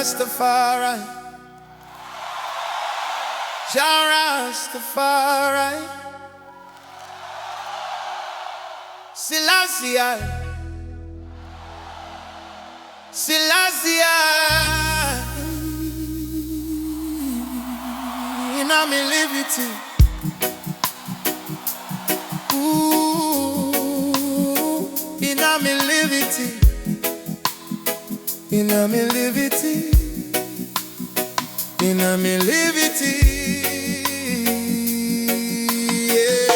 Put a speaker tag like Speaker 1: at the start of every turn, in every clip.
Speaker 1: Rastafari, Rastafari, Selassie, Selassie, in a me liberty. Ooh, in a me liberty, in a me liberty. In a me liberty, yeah.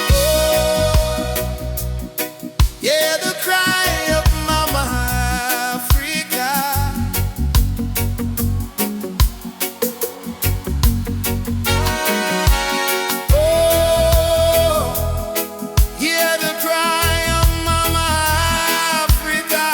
Speaker 1: Oh, yeah, the cry of Mama Africa. Oh, yeah, the cry of Mama Africa.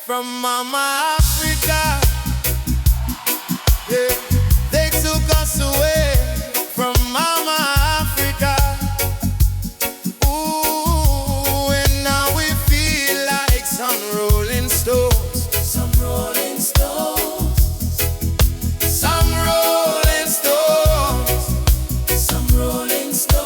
Speaker 1: From Mama Africa, yeah, they took us away from Mama Africa. Ooh, and now we feel like some rolling stones, some rolling stones, some rolling stones, some rolling stones.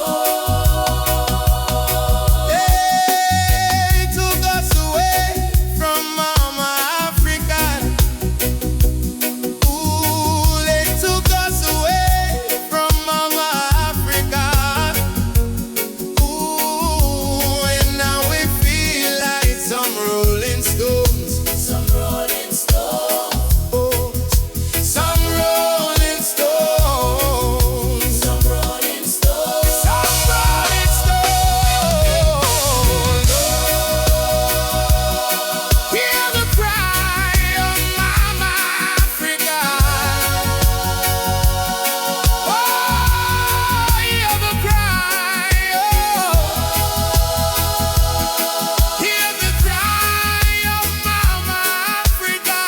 Speaker 1: They took us away from Mama Africa. Ooh, they took us away from Mama Africa. Ooh, and now we feel like some rolling stones, some rolling stones. Oh, some rolling stones, some rolling stones, some rolling stones. Hear the cry of Mama Africa. Oh, hear the cry. Oh, hear the cry of Mama Africa.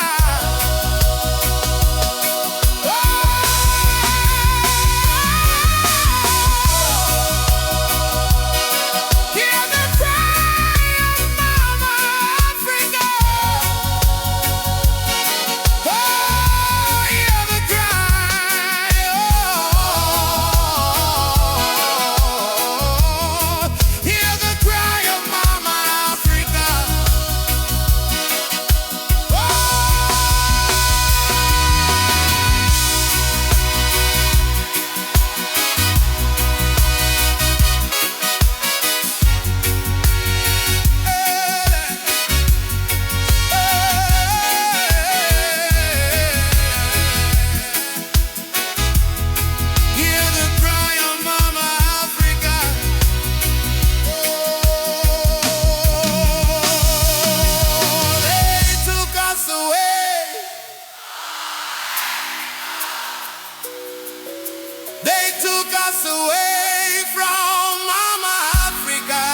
Speaker 1: Oh, hear the cry of Mama Africa. Oh, hear the cry. Oh, hear the cry of Mama Africa. Hear the cry of Mama Africa. They took us away. They took us away from Mama Africa.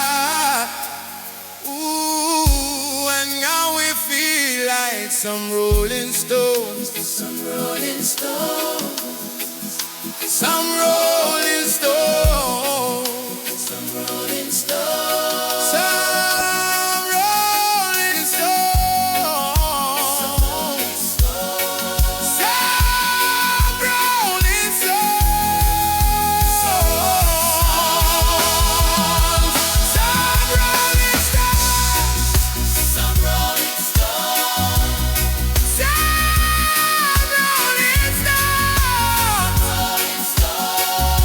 Speaker 1: Ooh, and now we feel like some rolling stones, some rolling stones, some rolling stones, some rolling stones, some rolling stones, some rolling stones, some rolling stones, some rolling stones, some rolling stones.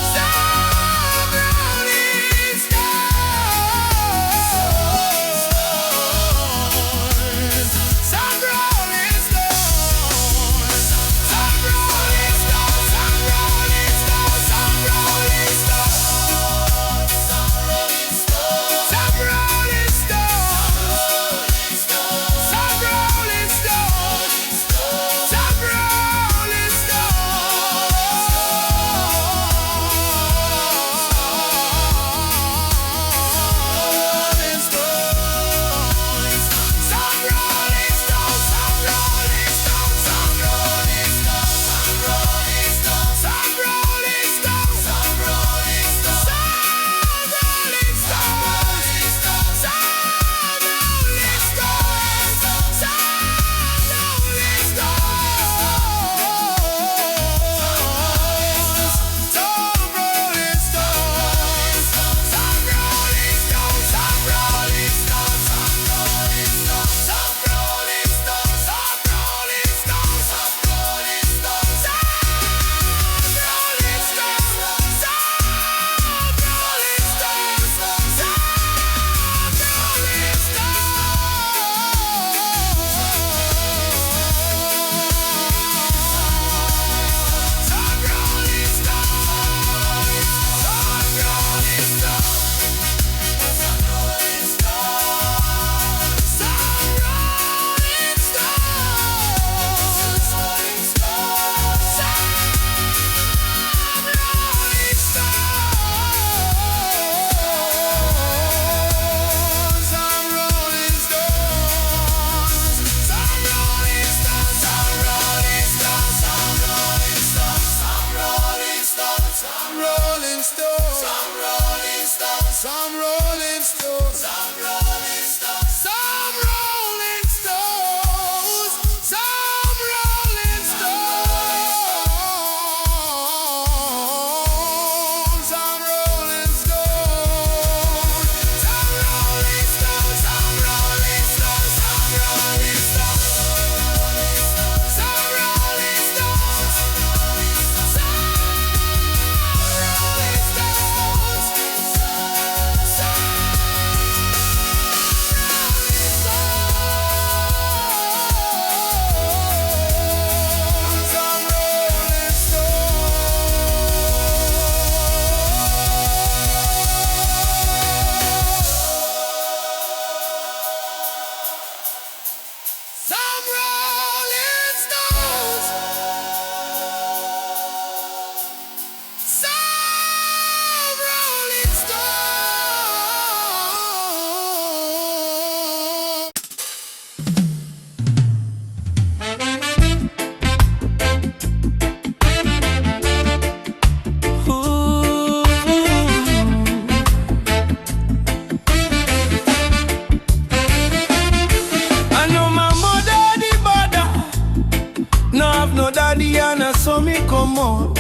Speaker 1: come out.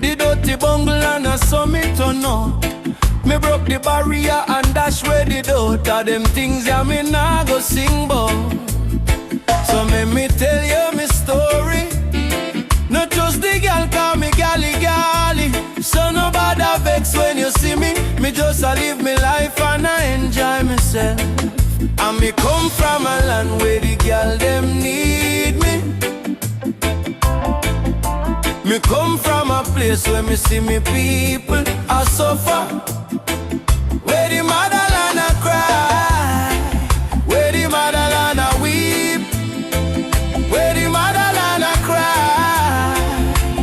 Speaker 1: The dirty bungle and I saw me turn out. Me broke the barrier and dash where the door. All them things ya me nah go sing bout. So let me tell you my story. Not just the girl call me galley galley. So nobody vex when you see me. Me just a live me life and I enjoy myself. And me come from a land where the girl them need me. Me come from a place where me see me people a suffer. Where the motherland a cry, where the motherland a weep, where the motherland a cry,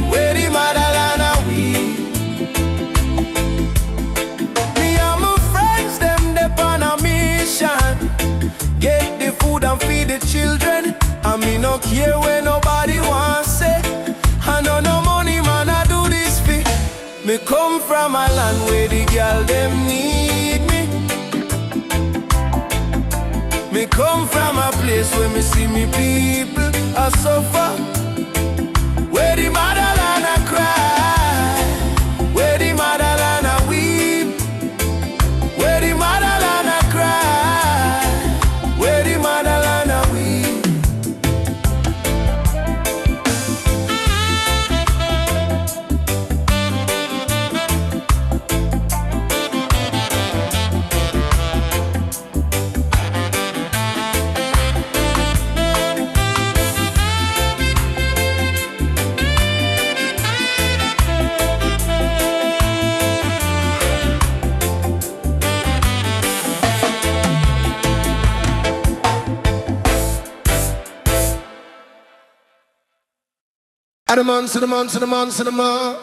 Speaker 1: where the motherland a weep. Me and my friends them dep on a mission. Get the food and feed the children. And me no care where nobody wants say. I know no money man I do this fit. Me come from a land where the girl them need me. Me come from a place where me see me people a suffer. Where the motherland a cry, where the motherland a weep, where the motherland a cry, where the motherland a weep.
Speaker 2: The man, to the man, to the man, to the man.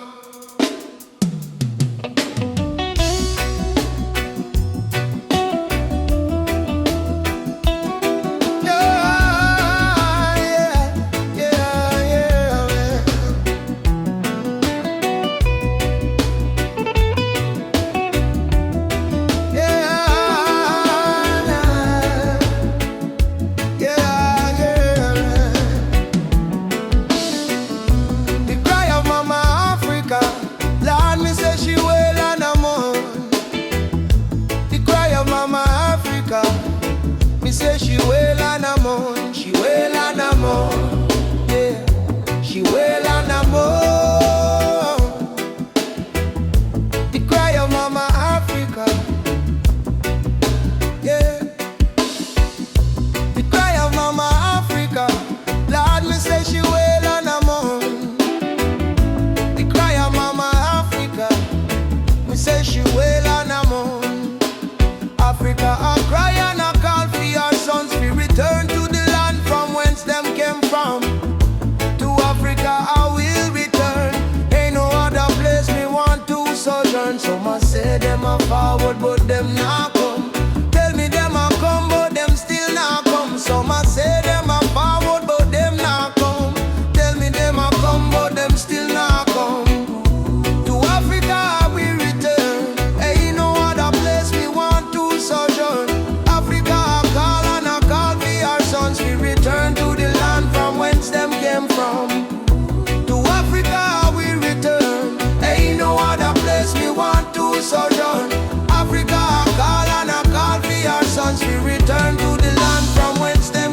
Speaker 1: Forward, but them not come. Tell me them a come, but them still not come. Some a say them a forward, but them not come. Tell me them a come, but them still not come. To Africa we return. Ain't no other place we want to sojourn. Africa a call and a call for our sons. We return to the land from whence them came from. To Africa we return. Ain't no other place we want to sojourn. Africa a call and a call for our sons. We return to the land from whence them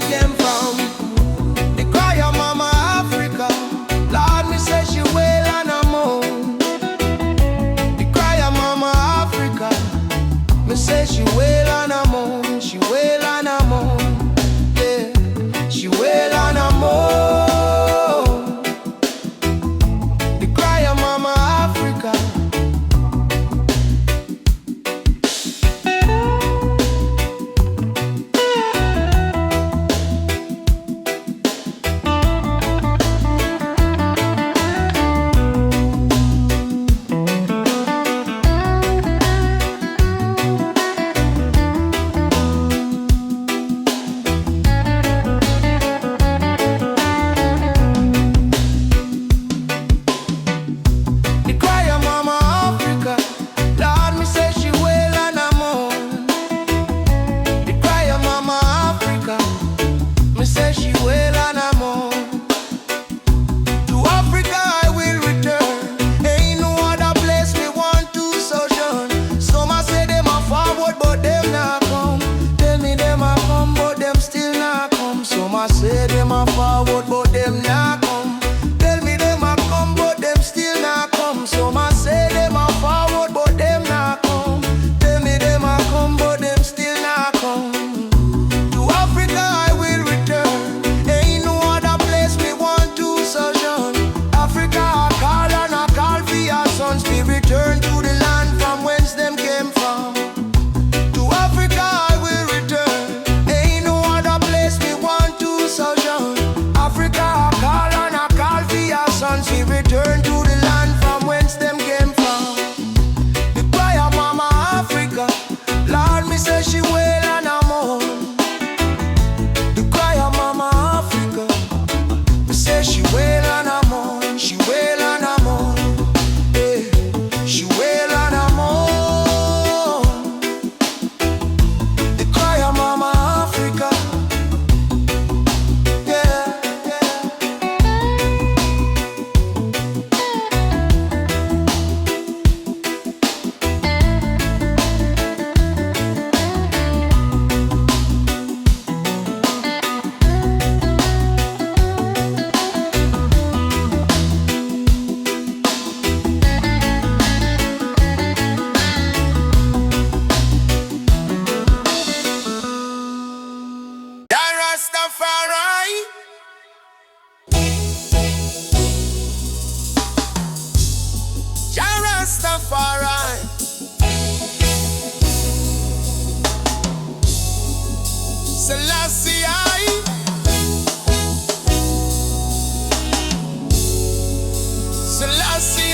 Speaker 1: Selassie,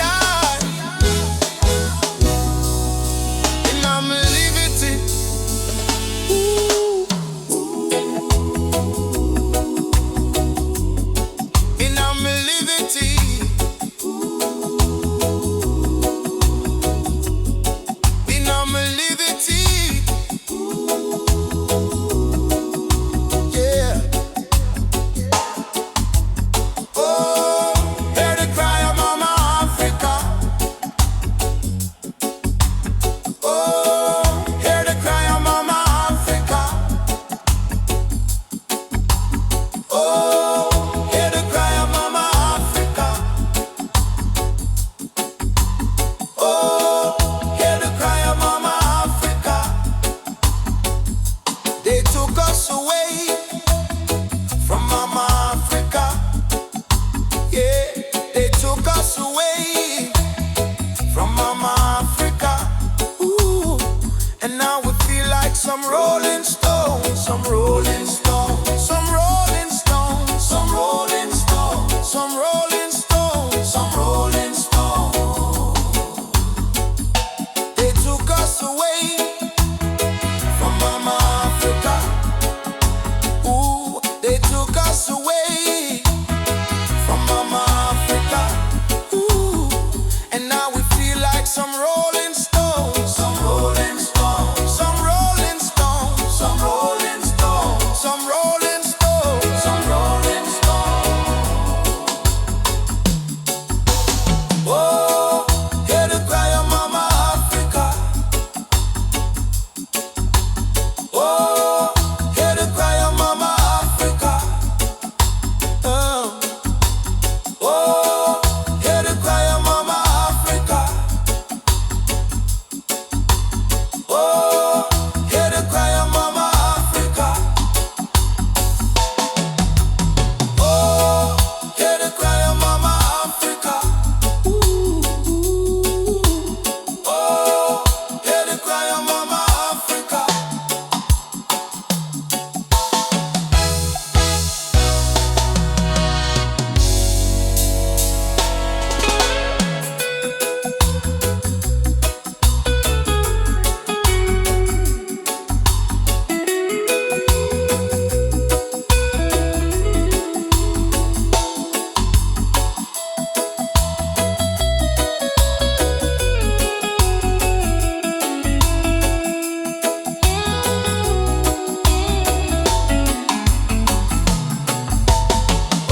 Speaker 1: and I'm liberty. And I'm liberty. And I'm liberty. Yeah. Oh, hear the cry of Mama Africa. Oh, hear the cry of Mama Africa. Oh, hear the cry of Mama Africa. Oh, hear the cry of Mama Africa. They took us away from Mama Africa. Yeah, they took us away from Mama Africa. Ooh, and now we feel like some rolling stones, some rolling stones, some rolling stones, some rolling stones, some rolling stones, some rolling stones. They took us away from Mama Africa. Ooh, they took us away from Mama Africa. Ooh, and now we feel like some rolling stones, some rolling stones, some rolling stones, some rolling stones, some rolling stones, some rolling stones. Oh, hear the cry of Mama Africa. Oh, hear the cry of Mama Africa. Oh, hear the cry of Mama Africa. Oh, hear the cry of Mama Africa. Oh, hear the cry of Mama Africa. Ooh. Oh, hear the cry of Mama Africa.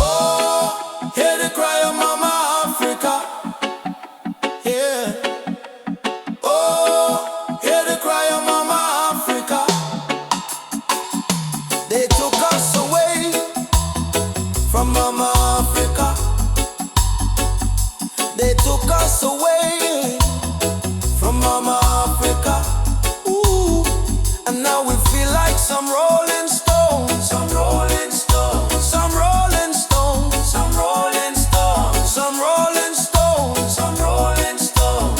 Speaker 1: Oh, hear the cry of Mama Africa. Yeah. Oh, hear the cry of Mama Africa. They took us away from Mama Africa. They took us away from Mama Africa. Ooh, and now we feel like some rolling stones, some rolling stones, some rolling stones, some rolling stones, some rolling stones, some rolling stones,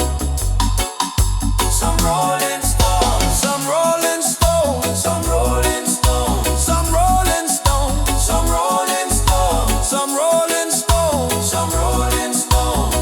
Speaker 1: some rolling stones, some rolling stones, some rolling stones, some rolling stones, some rolling stones, some rolling stones, some rolling stones.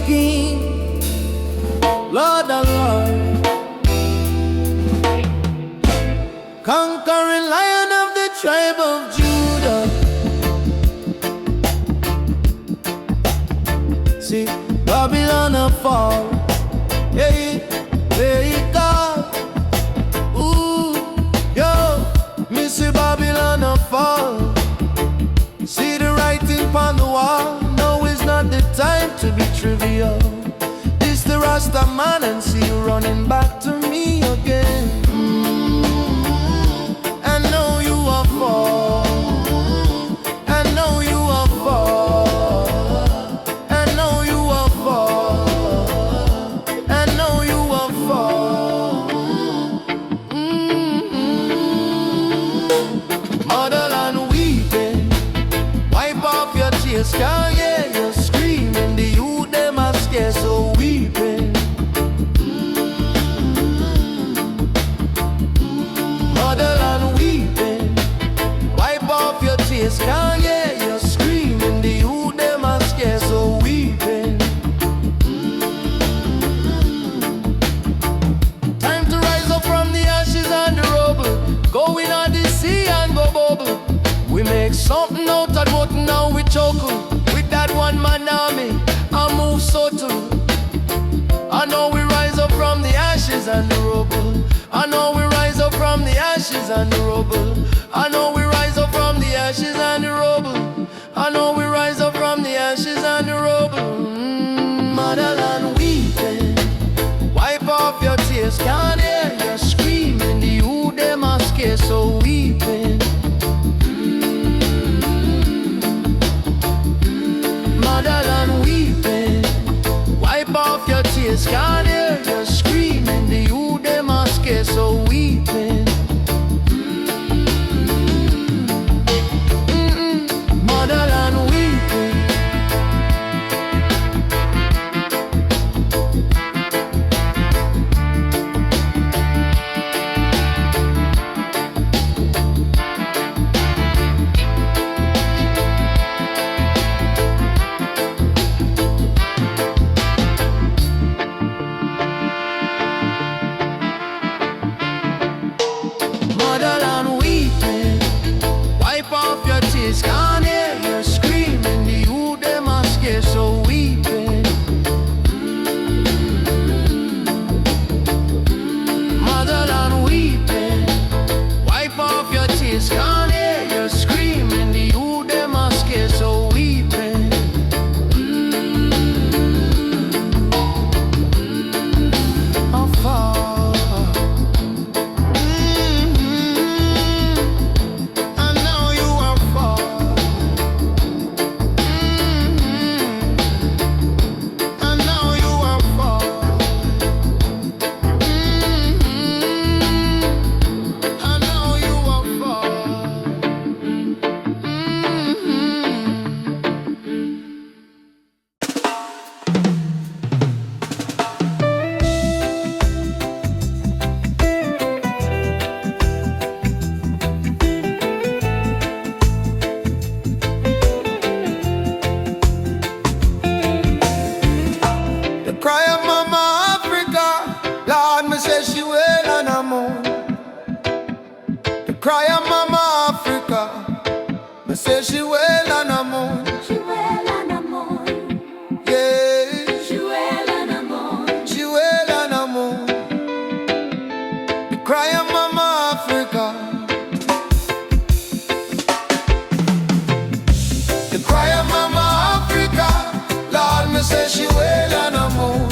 Speaker 1: King, Lord of Lord, conquering Lion of the tribe of Judah. See, Babylon a fall, hey, hey God. Ooh, yo, me see Babylon a fall. See the writing upon the wall. No, it's not the time to be trivial. This the Rasta man, and see you running back to me again. I know you are fall. I know you are fall. I know you are fall. I know you are fall. Motherland weeping, wipe off your tears, can't hear you screaming. The youth them are scared, so weeping. Motherland weeping, wipe off your tears, can't hear you screaming. The youth them are scared, so weeping. Time to rise up from the ashes and the rubble, go in on the sea and go bubble. We make something out of nothing, now we chuckle. With that one man army, I move subtle. I know we rise up from the ashes and the rubble. I know we rise up from the ashes and the rubble. I know we rise up from the ashes and the rubble. I know we rise up from the ashes and the rubble. Motherland weeping, wipe off your tears, can't hear you screaming. The youth them are scared, so weeping. Motherland weeping, wipe off your tears, can't hear you screaming. The youth them are scared, so weeping. Motherland weeping. Motherland weeping, wipe off your tears, can't hear you screaming. The youth them are scared, so weeping. Motherland weeping, wipe off your tears, can't hear you screaming. The youth them are scared, so weeping. Oh, fall. I know you are fall. I know you are fall. I know you are fall. The cry of Mama Africa, Lord, me say she well on a moon. The cry of Mama Africa, me say she well on a moon.
Speaker 3: She well on a moon.
Speaker 1: Yeah,
Speaker 3: She well on a moon.
Speaker 1: she well on a moon. The cry of Mama Africa. The cry of Mama Africa, Lord, me say she well on a moon.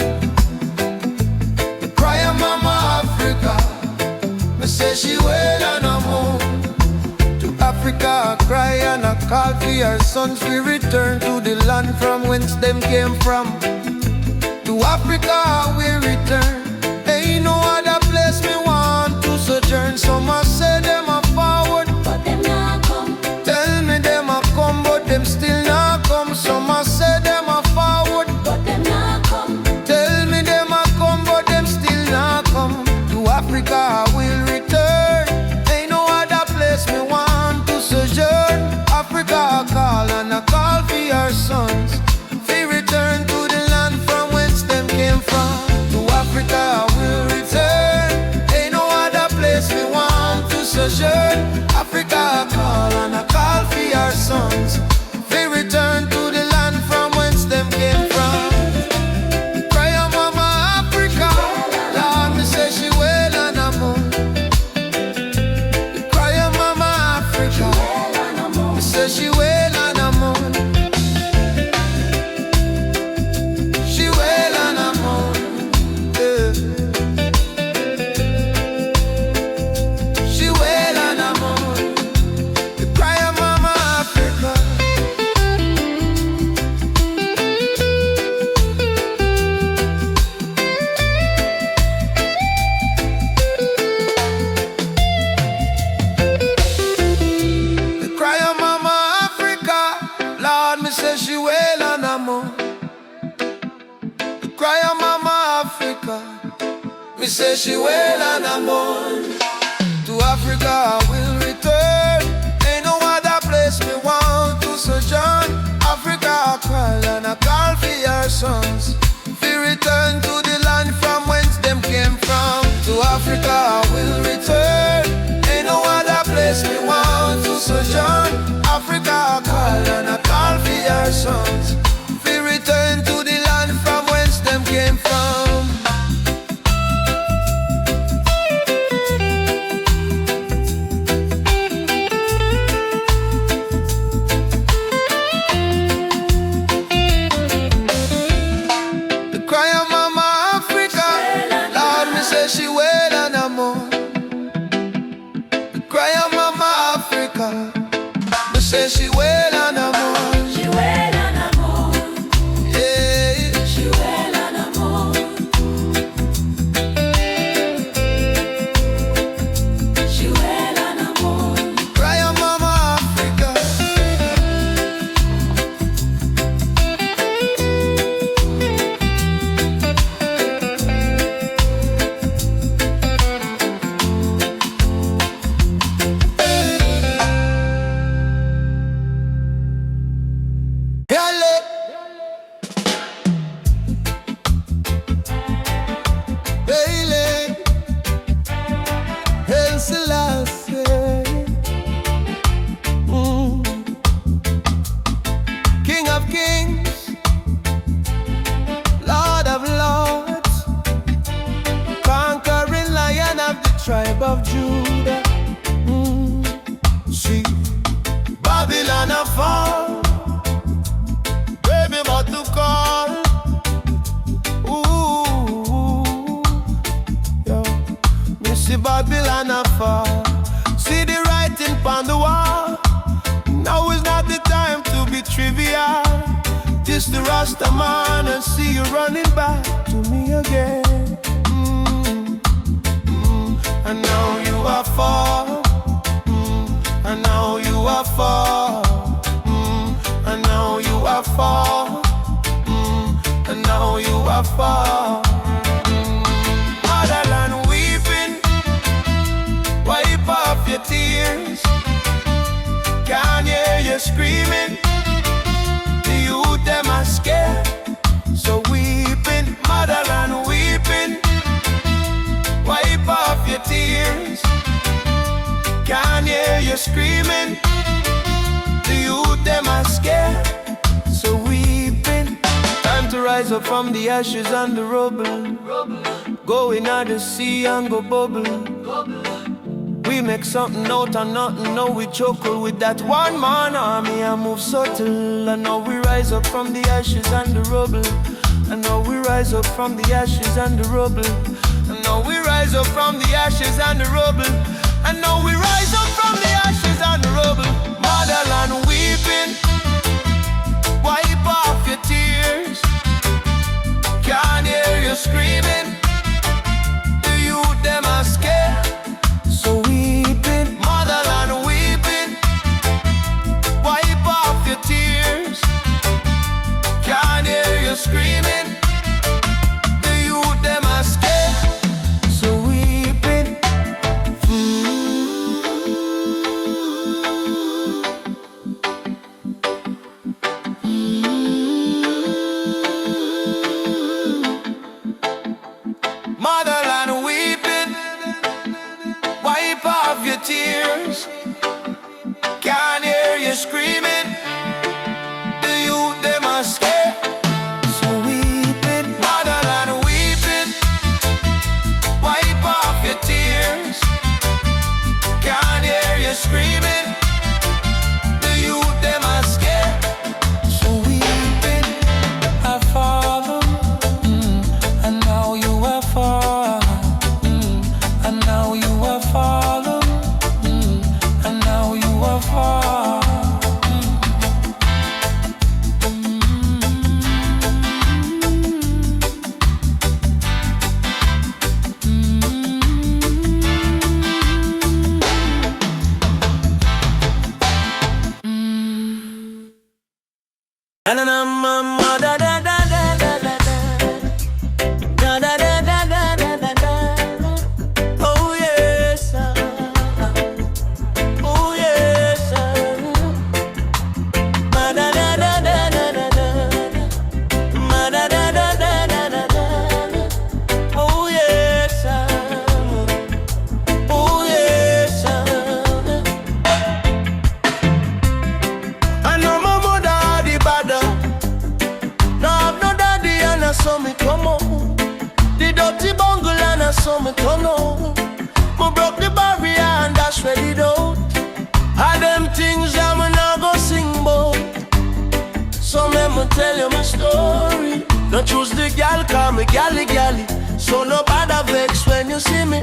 Speaker 1: The cry of Mama Africa, me say she well on a moon. To Africa I cry and I call for your sons we return to the land from whence them came from. To Africa we return. Ain't no other place me want to sojourn. Some a say them a forward,
Speaker 3: But them not come.
Speaker 1: tell me them a come, but them still not come. Some a say them a forward,
Speaker 3: But them not come.
Speaker 1: tell me them a come, but them still not come. To Africa I will return. Ain't no other place me want to sojourn. Africa I call and I call for your sons. Fi return to the land from sons. They return to the land from whence them came from. Cry your mama Africa, Lord, me say she well and I'm on. Cry your mama Africa, me say she well and I'm on. She well and I'm on. Yeah. She well and I'm on. Cry your mama Africa. Cry your mama Africa, Lord, me say she well and I'm on. Cry your mama Africa, me say she well and I'm on. To Africa I will return, ain't no other place me want to sojourn. Africa I cry and I call for your sons. We return to the land from whence them came from. To Africa I will return, ain't no other place me want to sojourn. Africa I call and I call for your sons. We return to the land from whence them came from. Cry your mama Africa, Lord, me say she well and I'm on. Cry your mama Africa, me say she well and I'm on.
Speaker 3: She well and I'm on.
Speaker 1: Yeah.
Speaker 3: She well and I'm on. She well and I'm on.
Speaker 1: Cry your mama Africa. Yale. Baile. El Selassie. King of kings, Lord of lords, conquering lion of the tribe of Judah. See, Babylon a fall, baby about to call. Ooh, yo, me see Babylon a fall. See the writing on the wall. Now is not the time to be trivial. This the Rasta man and see you running back to me again. And now you are fall. And now you are fall. And now you are fall. And now you are fall. Motherland weeping, wipe off your tears. Can't hear you screaming. The youth them are scared, so weeping. Motherland weeping, wipe off your tears. Can't hear you screaming. The youth them are scared, so weeping. Time to rise up from the ashes and the rubble. Go in the sea and go bubble. We make something out of nothing, now we chuckle with that one man army and move subtle. And now we rise up from the ashes and the rubble. And now we rise up from the ashes and the rubble. And now we rise up from the ashes and the rubble. And now we rise up from the ashes and the rubble. Motherland weeping, wipe off your tears. Can't hear you screaming. The youth them are scared, so weeping. Motherland weeping, wipe off your tears. Can't hear you screaming. The youth them are scared, so weeping. tell you my story. Don't choose the gal, call me gally gally. So no bother vex when you see me.